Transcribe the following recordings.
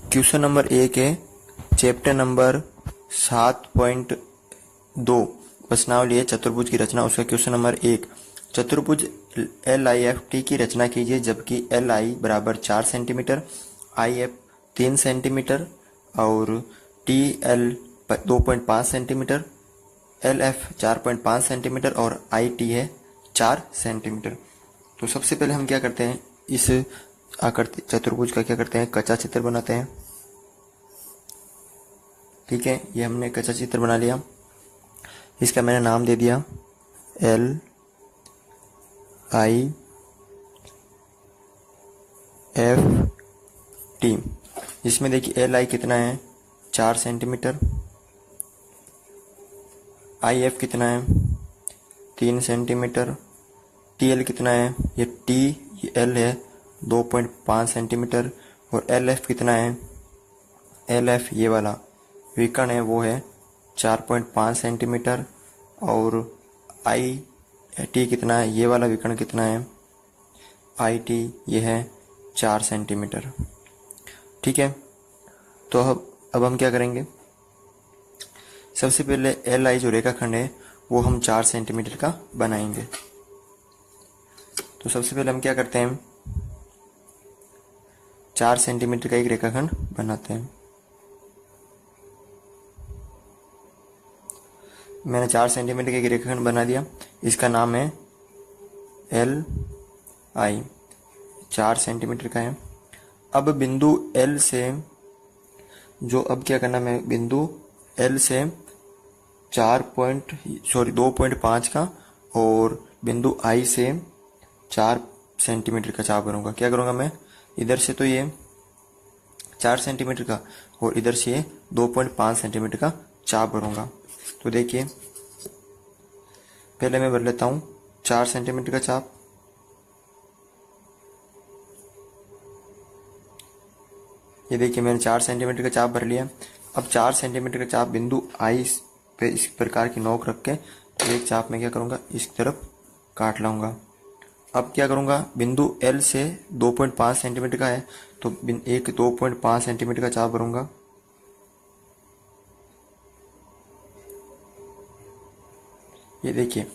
Question number 1 है, chapter number 7.2 प्रश्नावली है चतुर्भुज की रचना। उसका क्वेश्चन नंबर 1, चतुर्भुज LIFT की रचना कीजिए जबकि LI बराबर 4 सेंटीमीटर, IF 3 सेंटीमीटर और TL 2.5 सेंटीमीटर, LF 4.5 सेंटीमीटर और IT है 4 सेंटीमीटर। तो सबसे पहले हम क्या करते हैं, इस आकृति चतुर्भुज का क्या करते हैं, कच्चा चित्र बनाते हैं। ठीक है, ये हमने कच्चा चित्र बना लिया। इसका मैंने नाम दे दिया LIFT। जिसमें देखिए LI कितना है 4 सेंटीमीटर, IF कितना है 3 सेंटीमीटर, TL कितना है, ये TL है 2.5 सेंटीमीटर और LF कितना है, LF ये वाला विकर्ण है वो है 4.5 सेंटीमीटर और IT कितना है, ये वाला विकर्ण कितना है, IT ये है 4 सेंटीमीटर। ठीक है, तो अब हम क्या करेंगे, सबसे पहले LI जो रेखाखंड है वो हम 4 सेंटीमीटर का बनाएंगे। तो सबसे पहले हम क्या करते हैं, 4 सेंटीमीटर का एक रेखाखंड बनाते हैं। मैंने 4 सेंटीमीटर का एक रेखाखंड बना दिया, इसका नाम है LI, 4 सेंटीमीटर का है। अब बिंदु L से अब क्या करना है, बिंदु L से 2.5 का और बिंदु I से 4 सेंटीमीटर का चाप करूंगा। क्या करूंगा मैं, इधर से तो ये 4 सेंटीमीटर का और इधर से 2.5 सेंटीमीटर का चाप भरूंगा। तो देखिए पहले मैं भर लेता हूं 4 सेंटीमीटर का चाप। ये देखिए मैंने 4 सेंटीमीटर का चाप भर लिया। अब 4 सेंटीमीटर का चाप बिंदु I पे इस प्रकार की नोक रख के एक चाप में क्या करूंगा, इस तरफ काट लाऊंगा। अब क्या करूंगा, बिंदु L से 2.5 सेंटीमीटर का है तो एक 2.5 सेंटीमीटर का चाप भरूंगा। ये देखिए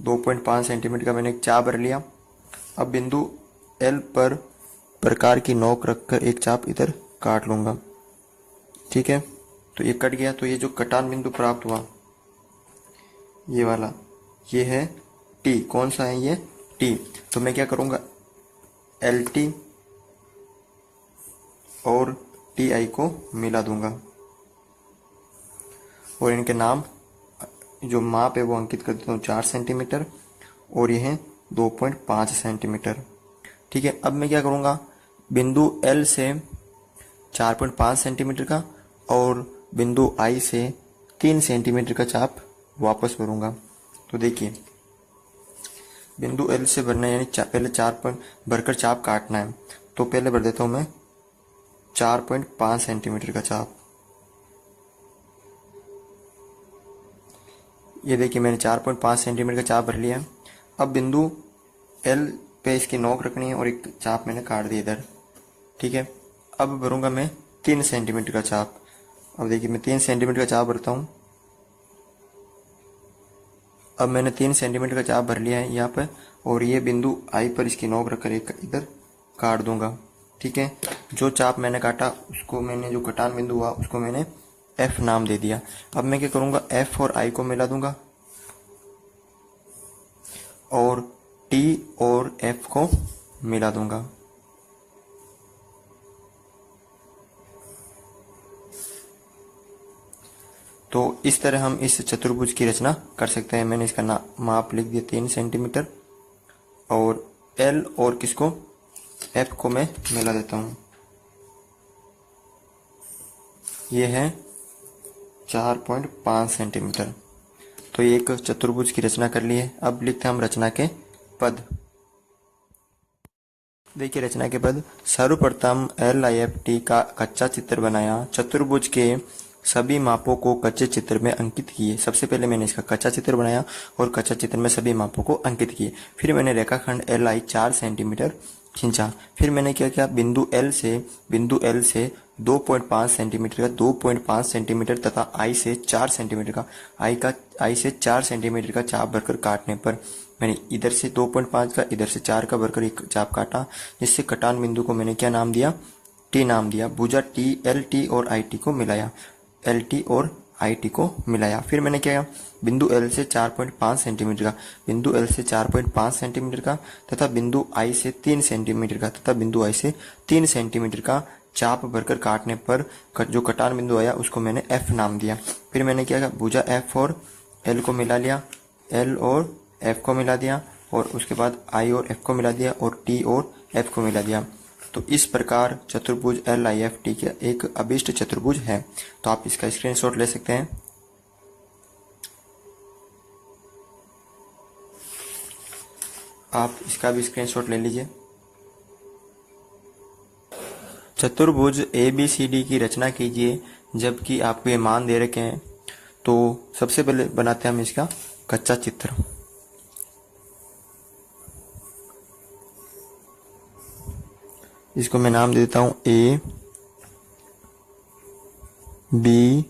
2.5 सेंटीमीटर का मैंने एक चाप भर लिया। अब बिंदु L पर प्रकार की नोक रखकर एक चाप इधर काट लूंगा। ठीक है, तो ये कट गया। तो ये जो कटान बिंदु प्राप्त हुआ ये वाला, ये है T। कौन सा है ये, T। तो मैं क्या करूंगा, LT और TI को मिला दूंगा और इनके नाम जो माप है वो अंकित कर देता हूँ, 4 सेंटीमीटर और ये है 2.5 सेंटीमीटर। ठीक है, अब मैं क्या करूंगा, बिंदु L से 4.5 सेंटीमीटर का और बिंदु I से 3 सेंटीमीटर का चाप वापस भरूंगा। तो देखिए बिंदु L से भरना यानी पहले 4 पॉइंट भरकर चाप काटना है। तो पहले भर देता हूं मैं 4.5 सेंटीमीटर का चाप। ये देखिए मैंने 4.5 सेंटीमीटर का चाप भर लिया। अब बिंदु L पे इसकी नोक रखनी है और एक चाप मैंने काट दिया इधर। ठीक है, अब भरूंगा मैं 3 सेंटीमीटर का चाप। अब देखिए मैं 3 सेंटीमीटर का चाप भरता हूं। अब मैंने 3 सेंटीमीटर का चाप भर लिया है यहाँ पर और ये बिंदु I पर इसकी नोक रखकर एक इधर काट दूंगा। ठीक है, जो चाप मैंने काटा उसको मैंने, जो कटान बिंदु हुआ उसको मैंने F नाम दे दिया। अब मैं क्या करूंगा, F और I को मिला दूंगा और T और F को मिला दूंगा। तो इस तरह हम इस चतुर्भुज की रचना कर सकते हैं। मैंने इसका माप लिख दिया 3 सेंटीमीटर और L और किसको, F को मैं मिला देता हूं। ये है 4.5 सेंटीमीटर। तो ये एक चतुर्भुज की रचना कर ली है। अब लिखते हैं हम रचना के पद। देखिए रचना के पद, सर्वप्रथम LIFT का कच्चा चित्र बनाया, चतुर्भुज के सभी मापों को कच्चे चित्र में अंकित किए। सबसे पहले मैंने इसका कच्चा चित्र बनाया और कच्चा चित्र में सभी मापों को अंकित किए। फिर मैंने रेखाखंड LI 4 सेंटीमीटर खींचा। फिर मैंने क्या किया, बिंदु L से 2.5 सेंटीमीटर का 2.5 सेंटीमीटर तथा आई से 4 सेंटीमीटर का आई से 4 सेंटीमीटर का चाप भरकर काटने पर मैंने इधर से 2.5 का इधर से 4 का भरकर एक चाप काटा, जिससे कटान बिंदु को मैंने क्या नाम दिया, टी नाम दिया। भुजा टी, एल टी और आई टी को मिलाया, एल टी और आई टी को मिलाया। फिर मैंने क्या किया, बिंदु एल से 4.5 सेंटीमीटर का, बिंदु एल से 4.5 सेंटीमीटर का तथा बिंदु आई से 3 सेंटीमीटर का तथा बिंदु आई से 3 सेंटीमीटर का चाप भरकर काटने पर जो कटान बिंदु आया उसको मैंने एफ नाम दिया। फिर मैंने क्या किया, भुजा एफ और एल को मिला लिया, एल और एफ को मिला दिया और उसके बाद आई और एफ को मिला दिया और टी और एफ को मिला दिया। तो इस प्रकार चतुर्भुज एल आई एफ टी का एक अभिष्ट चतुर्भुज है। तो आप इसका स्क्रीनशॉट ले सकते हैं। आप इसका भी स्क्रीनशॉट ले लीजिए। चतुर्भुज ए बी सी डी की रचना कीजिए जबकि आपको ये मान दे रखे हैं। तो सबसे पहले बनाते हैं हम इसका कच्चा चित्र। इसको मैं नाम दे देता हूं ए बी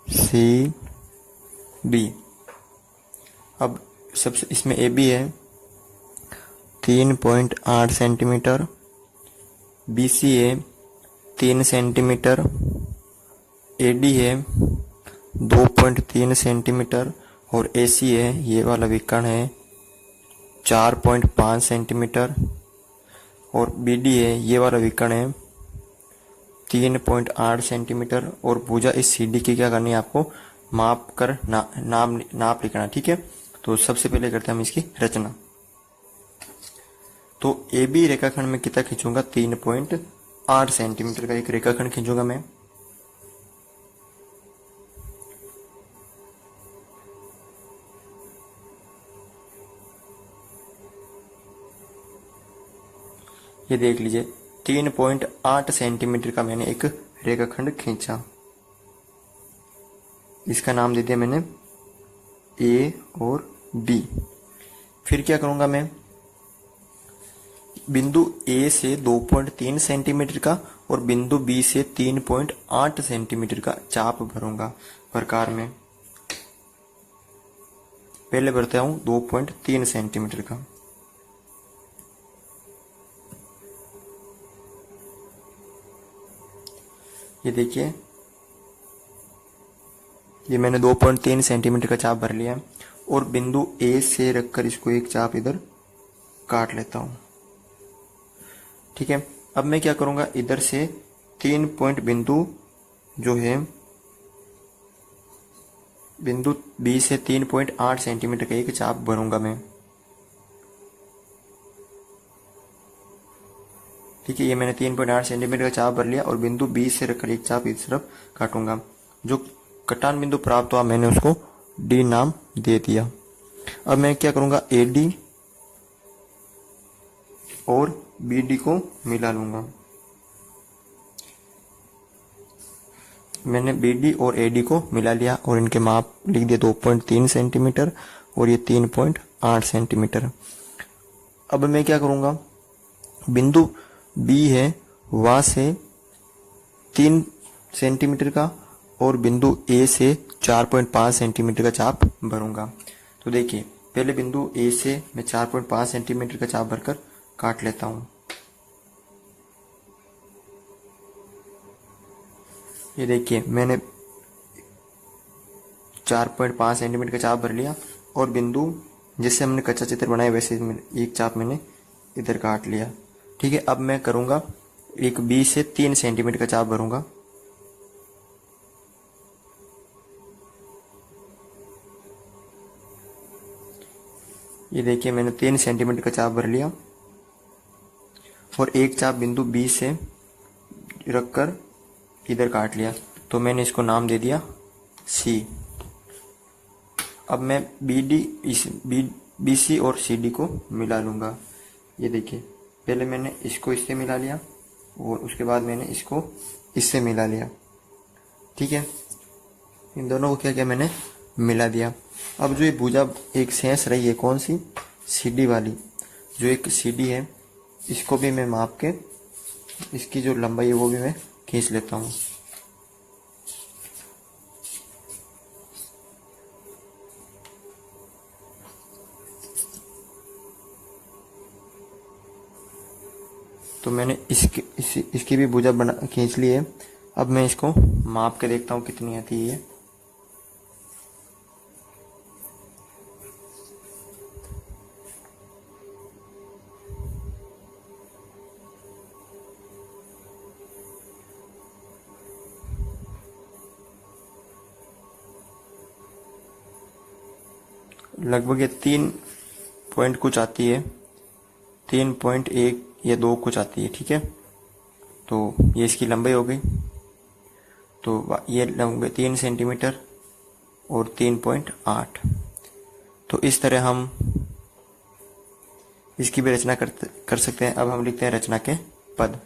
सी डी। अब सबसे इसमें ए बी है 3.8 सेंटीमीटर, बी सी है 3 सेंटीमीटर, ए डी है 2.3 सेंटीमीटर और ए सी है, ये वाला विकर्ण है 4.5 सेंटीमीटर और बी डी है, ये वाला विकर्ण है 3.8 सेंटीमीटर। और भुजा इस सी डी की क्या करनी है, आपको माप कर नाप लिखना, ठीक है। तो सबसे पहले करते हैं हम इसकी रचना। तो ए बी रेखाखंड में कितना खींचूंगा, 3.8 सेंटीमीटर का एक रेखाखंड खींचूंगा मैं। ये देख लीजिए 3.8 सेंटीमीटर का मैंने एक रेखाखंड खींचा। इसका नाम दे दिया मैंने ए और बी। फिर क्या करूंगा मैं, बिंदु ए से 2.3 सेंटीमीटर का और बिंदु बी से 3.8 सेंटीमीटर का चाप भरूंगा प्रकार में। पहले भरता हूं 2.3 सेंटीमीटर का। ये देखिए, ये मैंने 2.3 सेंटीमीटर का चाप भर लिया है और बिंदु ए से रखकर इसको एक चाप इधर काट लेता हूं, ठीक है। अब मैं क्या करूंगा, इधर से 3 पॉइंट बिंदु जो है बिंदु बी से 3.8 सेंटीमीटर का एक चाप भरूंगा मैं, ठीक है। ये मैंने 3.8 सेंटीमीटर का चाप भर लिया और बिंदु बी से रखकर एक चाप इस तरफ काटूंगा। जो कटान बिंदु प्राप्त हुआ मैंने उसको डी नाम दे दिया। अब मैं क्या करूंगा, ए डी और बी डी को मिला लूंगा। मैंने बी डी और ए डी को मिला लिया और इनके माप लिख दिया 2.3 सेंटीमीटर और ये 3.8 सेंटीमीटर। अब मैं क्या करूंगा, बिंदु बी है वहां से 3 सेंटीमीटर का और बिंदु ए से 4.5 सेंटीमीटर का चाप भरूंगा। तो देखिए, पहले बिंदु ए से मैं 4.5 सेंटीमीटर का चाप भरकर काट लेता हूं। ये देखिए, मैंने 4.5 सेंटीमीटर का चाप भर लिया और बिंदु जिससे हमने कच्चा चित्र बनाया वैसे एक चाप मैंने इधर काट लिया, ठीक है। अब मैं करूंगा एक बी से 3 सेंटीमीटर का चाप भरूंगा। ये देखिए, मैंने 3 सेंटीमीटर का चाप भर लिया और एक चाप बिंदु बी से रखकर इधर काट लिया। तो मैंने इसको नाम दे दिया सी। अब मैं बी सी और सी डी को मिला लूंगा। ये देखिए, पहले मैंने इसको इससे मिला लिया और उसके बाद मैंने इसको इससे मिला लिया, ठीक है। इन दोनों को क्या किया, मैंने मिला दिया। अब जो ये भुजा एक शेष रही है, कौन सी, सी डी वाली, जो एक सी डी है, इसको भी मैं माप के इसकी जो लंबाई है वो भी मैं खींच लेता हूँ। तो मैंने इसकी भी भुजा बना खींच ली है। अब मैं इसको माप के देखता हूँ कितनी आती है। लगभग ये 3 पॉइंट कुछ आती है, 3.1 या 2 कुछ आती है। ठीक है, तो ये इसकी लंबाई हो गई। तो ये लंबाई 3 सेंटीमीटर और 3.8। तो इस तरह हम इसकी भी रचना कर सकते हैं। अब हम लिखते हैं रचना के पद।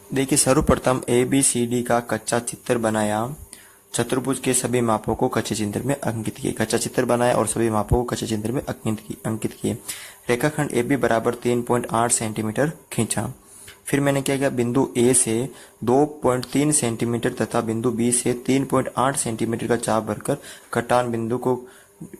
देखिए, सर्वप्रथम ABCD का कच्चा चित्र बनाया, चतुर्भुज के सभी मापों को कच्चे चित्र में अंकित किए। कच्चा चित्र बनाया और सभी मापों को कच्चे चित्र में अंकित किए। रेखाखंड AB बराबर 3.8 सेंटीमीटर खींचा। फिर मैंने क्या किया, बिंदु A से 2.3 सेंटीमीटर तथा बिंदु B से 3.8 सेंटीमीटर का चाप भरकर कटान बिंदु को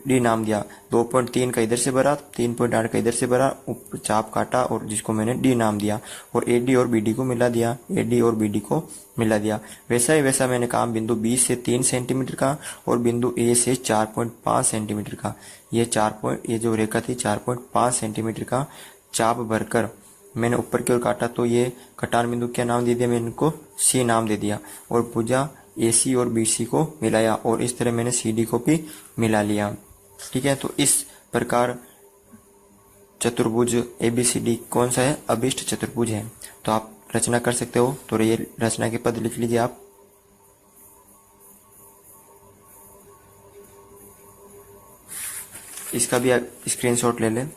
D नाम दिया। 2.3 का इधर से भरा, 3.8 का इधर से भरा, चाप काटा और जिसको मैंने D नाम दिया और AD और BD को मिला दिया। AD और BD को मिला दिया। वैसा ही वैसा मैंने काम बिंदु B से 3 सेंटीमीटर का और बिंदु A से 4.5 सेंटीमीटर का, ये जो रेखा थी 4.5 सेंटीमीटर का चाप भरकर मैंने ऊपर की ओर काटा। तो ये कटान बिंदु क्या नाम दे दिया, मैंने इनको C नाम दे दिया और भुजा AC और BC को मिलाया और इस तरह मैंने CD को भी मिला लिया। ठीक है, तो इस प्रकार चतुर्भुज ABCD कौन सा है, अभिष्ट चतुर्भुज है। तो आप रचना कर सकते हो। तो ये रचना के पद लिख लीजिए आप। इसका भी स्क्रीनशॉट ले लें।